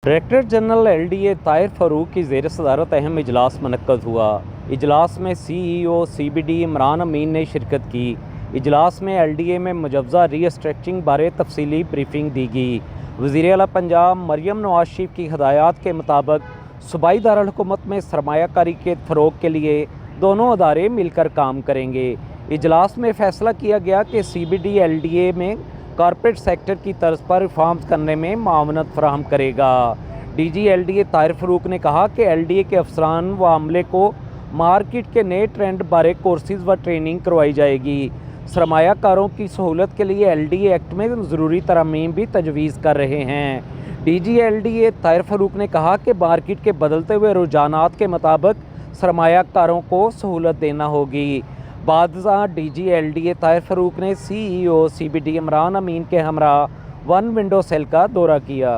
Director general LDA Tahir Farooq की ज़ेर सदारत अहम इजलास मुनक्कद हुआ। इजलास में CEO CBD इमरान अमीन ने शिरकत की। इजलास में LDA में मुजवज़ा रीस्ट्रक्चरिंग बारे तफसीली ब्रीफिंग दी गई। वज़ीर आला पंजाब मरियम नवाज शरीफ की हदायत के मुताबिक सूबाई दारुल-हुकूमत में सरमायाकारी के फ़रोग़ के लिए दोनों अदारे मिलकर काम करेंगे। इजलास में फ़ैसला किया गया कि CBD LDA में कॉरपोरेट सेक्टर की तर्ज पर रिफॉर्म्स करने में मावनत फराहम करेगा। DG LDA ताहिर फ़ारूक ने कहा कि LDA के अफसरान व अमले को मार्केट के नए ट्रेंड बारे कोर्सेज़ व ट्रेनिंग करवाई जाएगी। सरमायाकारों की सहूलत के लिए LDA एक्ट में ज़रूरी तरमीम भी तजवीज़ कर रहे हैं। DG LDA ताहिर फ़ारूक ने कहा कि मार्केट के बदलते हुए रुझानात के मुताबिक सरमायाकारों को सहूलत देना होगी। बादशाह DG LDA ताहिर फ़ारूक ने CEO CBD इमरान अमीन के हमरा वन विंडो सेल का दौरा किया।